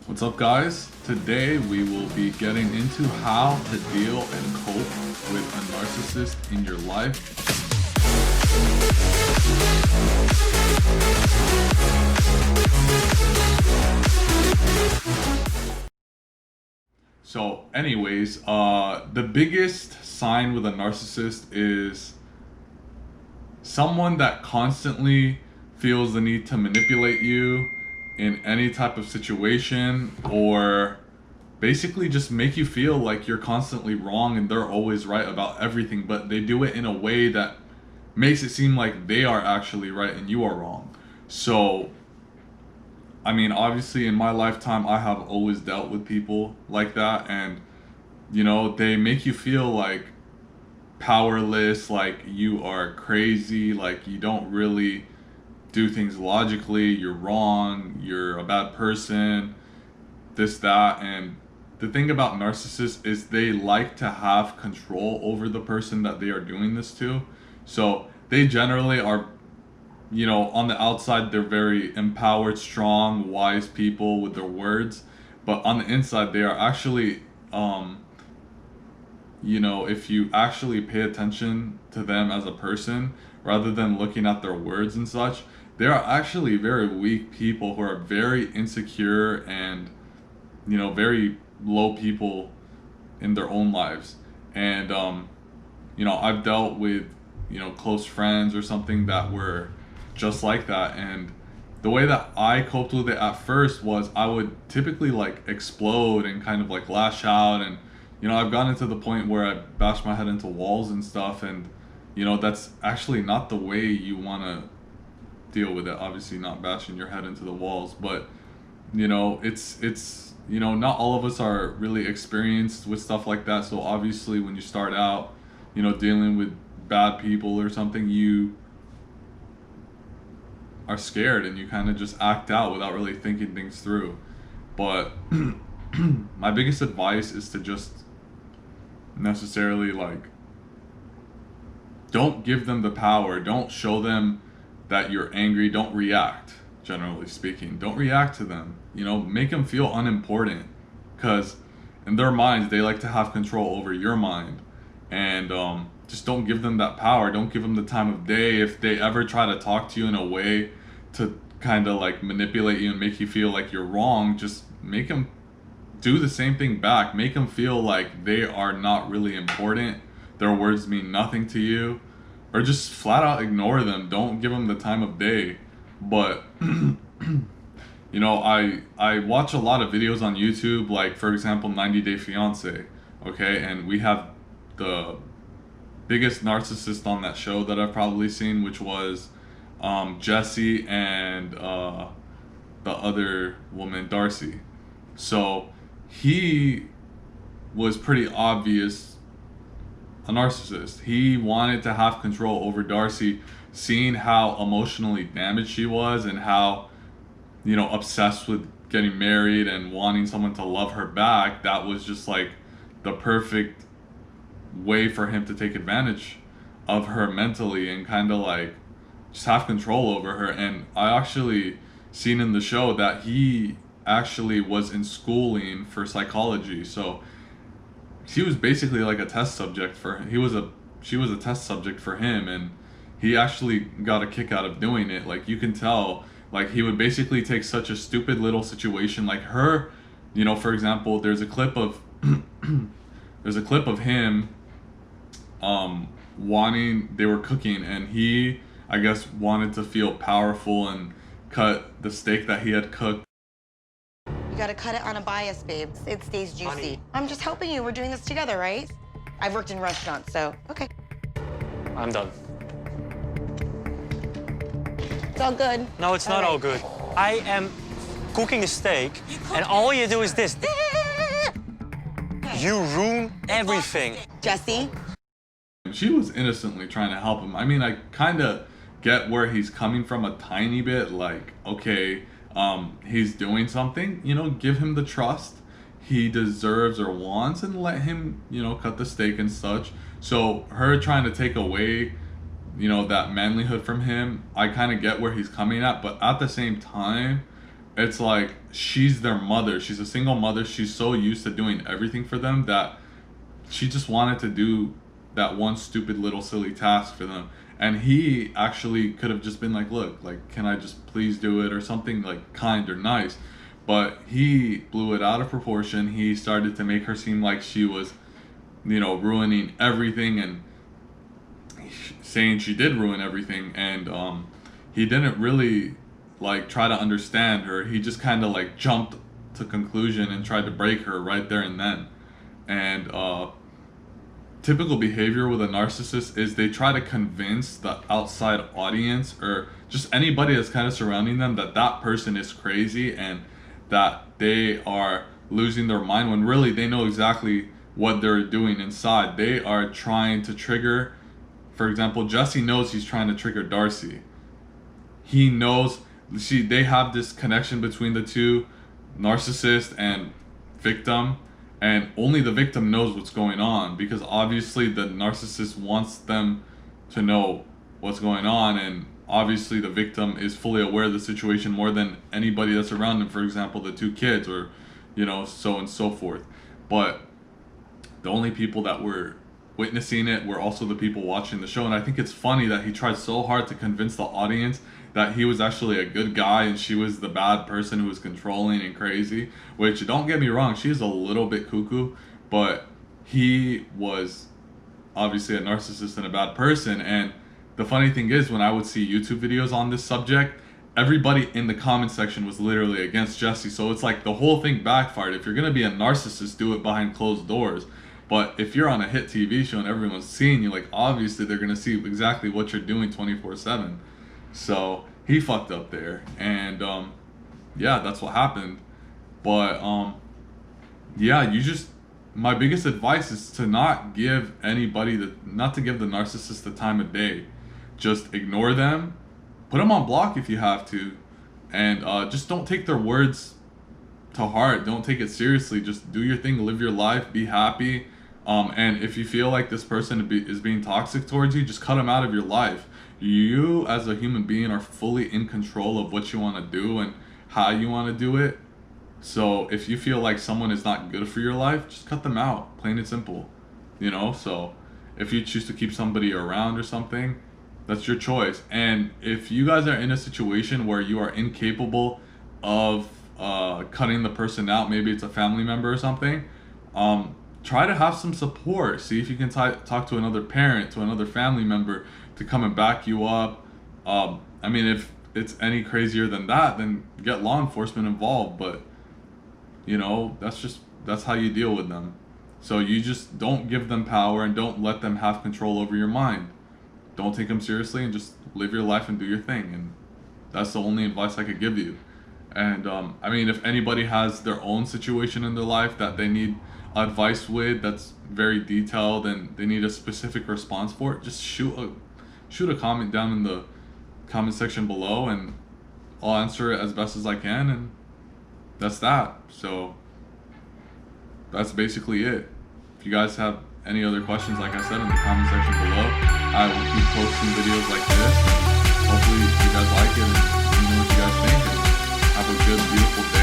What's up, guys? Today we will be getting into how to deal and cope with a narcissist in your life. So anyways, the biggest sign with a narcissist is someone that constantly feels the need to manipulate you in any type of situation, or basically just make you feel like you're constantly wrong and they're always right about everything, but they do it in a way that makes it seem like they are actually right and you are wrong. So I mean, obviously in my lifetime I have always dealt with people like that, and they make you feel like powerless, like you are crazy, like you don't really do things logically, you're wrong, you're a bad person, this, that. And the thing about narcissists is they like to have control over the person that they are doing this to. So they generally are, on the outside, they're very empowered, strong, wise people with their words. But on the inside, they are actually, if you actually pay attention to them as a person, rather than looking at their words and such, they are actually very weak people who are very insecure and, very low people in their own lives. And, I've dealt with, close friends or something that were just like that. And the way that I coped with it at first was I would typically like explode and kind of like lash out. And, I've gotten to the point where I bash my head into walls and stuff. And, that's actually not the way you want to deal with it. Obviously not bashing your head into the walls, but it's not all of us are really experienced with stuff like that. So obviously when you start out, dealing with bad people or something, you are scared and you kind of just act out without really thinking things through. But my biggest advice is to just necessarily don't give them the power. Don't show them that you're angry. Don't react. Generally speaking, don't react to them. Make them feel unimportant, because in their minds they like to have control over your mind. And just don't give them that power. Don't give them the time of day. If they ever try to talk to you in a way to kind of like manipulate you and make you feel like you're wrong, just make them do the same thing back. Make them feel like they are not really important. Their words mean nothing to you, or just flat out ignore them. Don't give them the time of day. But I watch a lot of videos on YouTube, like for example 90 Day Fiance, okay? And we have the biggest narcissist on that show that I've probably seen, which was Jesse and the other woman, Darcy. So he was pretty obvious a narcissist. He wanted to have control over Darcy, seeing how emotionally damaged she was and how, obsessed with getting married and wanting someone to love her back. That was just like the perfect way for him to take advantage of her mentally and kind of like just have control over her. And I actually seen in the show that he actually was in schooling for psychology. So she was basically like a test subject for him. She was a test subject for him, and he actually got a kick out of doing it. Like you can tell, like he would basically take such a stupid little situation like her, for example, there's a clip of him they were cooking, and he, I guess, wanted to feel powerful and cut the steak that he had cooked. You gotta cut it on a bias, babe. It stays juicy. Honey. I'm just helping you. We're doing this together, right? I've worked in restaurants, so okay. I'm done. It's all good. No, it's not all good. I am cooking a steak, and all you do is this. You ruin everything. Jesse? She was innocently trying to help him. I mean, I kind of get where he's coming from a tiny bit. Like, okay, he's doing something, give him the trust he deserves or wants, and let him, cut the steak and such. So her trying to take away, that manlyhood from him, I kind of get where he's coming at. But at the same time, it's like she's their mother. She's a single mother. She's so used to doing everything for them that she just wanted to do that one stupid little silly task for them. And he actually could have just been like, look, like, can I just please do it, or something like kind or nice. But he blew it out of proportion. He started to make her seem like she was, you know, ruining everything, and saying she did ruin everything. And he didn't really like try to understand her. He just kind of like jumped to conclusion and tried to break her right there and then. And typical behavior with a narcissist is they try to convince the outside audience, or just anybody that's kind of surrounding them, that that person is crazy and that they are losing their mind, when really they know exactly what they're doing inside. They are trying to trigger, for example, Jesse knows he's trying to trigger Darcy. He knows, see, they have this connection between the two, narcissist and victim, and only the victim knows what's going on, because obviously the narcissist wants them to know what's going on, and obviously the victim is fully aware of the situation more than anybody that's around them, for example the two kids, or you know, so and so forth. But the only people that were witnessing it were also the people watching the show. And I think it's funny that he tried so hard to convince the audience that he was actually a good guy and she was the bad person who was controlling and crazy, which, don't get me wrong, she's a little bit cuckoo, but he was obviously a narcissist and a bad person. And the funny thing is, when I would see YouTube videos on this subject, everybody in the comment section was literally against Jesse. So it's like the whole thing backfired. If you're gonna be a narcissist, do it behind closed doors. But if you're on a hit TV show and everyone's seeing you, like, obviously they're gonna see exactly what you're doing 24/7. So he fucked up there, and yeah, that's what happened. But yeah, you just, my biggest advice is to not give anybody not to give the narcissist the time of day. Just ignore them, put them on block if you have to, and just don't take their words to heart. Don't take it seriously. Just do your thing, live your life, be happy. And if you feel like this person is being toxic towards you, just cut them out of your life. You as a human being are fully in control of what you want to do and how you want to do it. So if you feel like someone is not good for your life, just cut them out, plain and simple. You know, so if you choose to keep somebody around or something, that's your choice. And if you guys are in a situation where you are incapable of cutting the person out, maybe it's a family member or something, try to have some support. See if you can talk to another parent, to another family member to come and back you up. I mean, if it's any crazier than that, then get law enforcement involved. But you know, that's how you deal with them. So you just don't give them power and don't let them have control over your mind. Don't take them seriously and just live your life and do your thing. And that's the only advice I could give you. And I mean, if anybody has their own situation in their life that they need advice with, that's very detailed and they need a specific response for it, just shoot a comment down in the comment section below, and I'll answer it as best as I can. And that's that. So that's basically it. If you guys have any other questions, like I said, in the comment section below, I will keep posting videos like this. Hopefully you guys like it and let me know what you guys think, and have a good, beautiful day.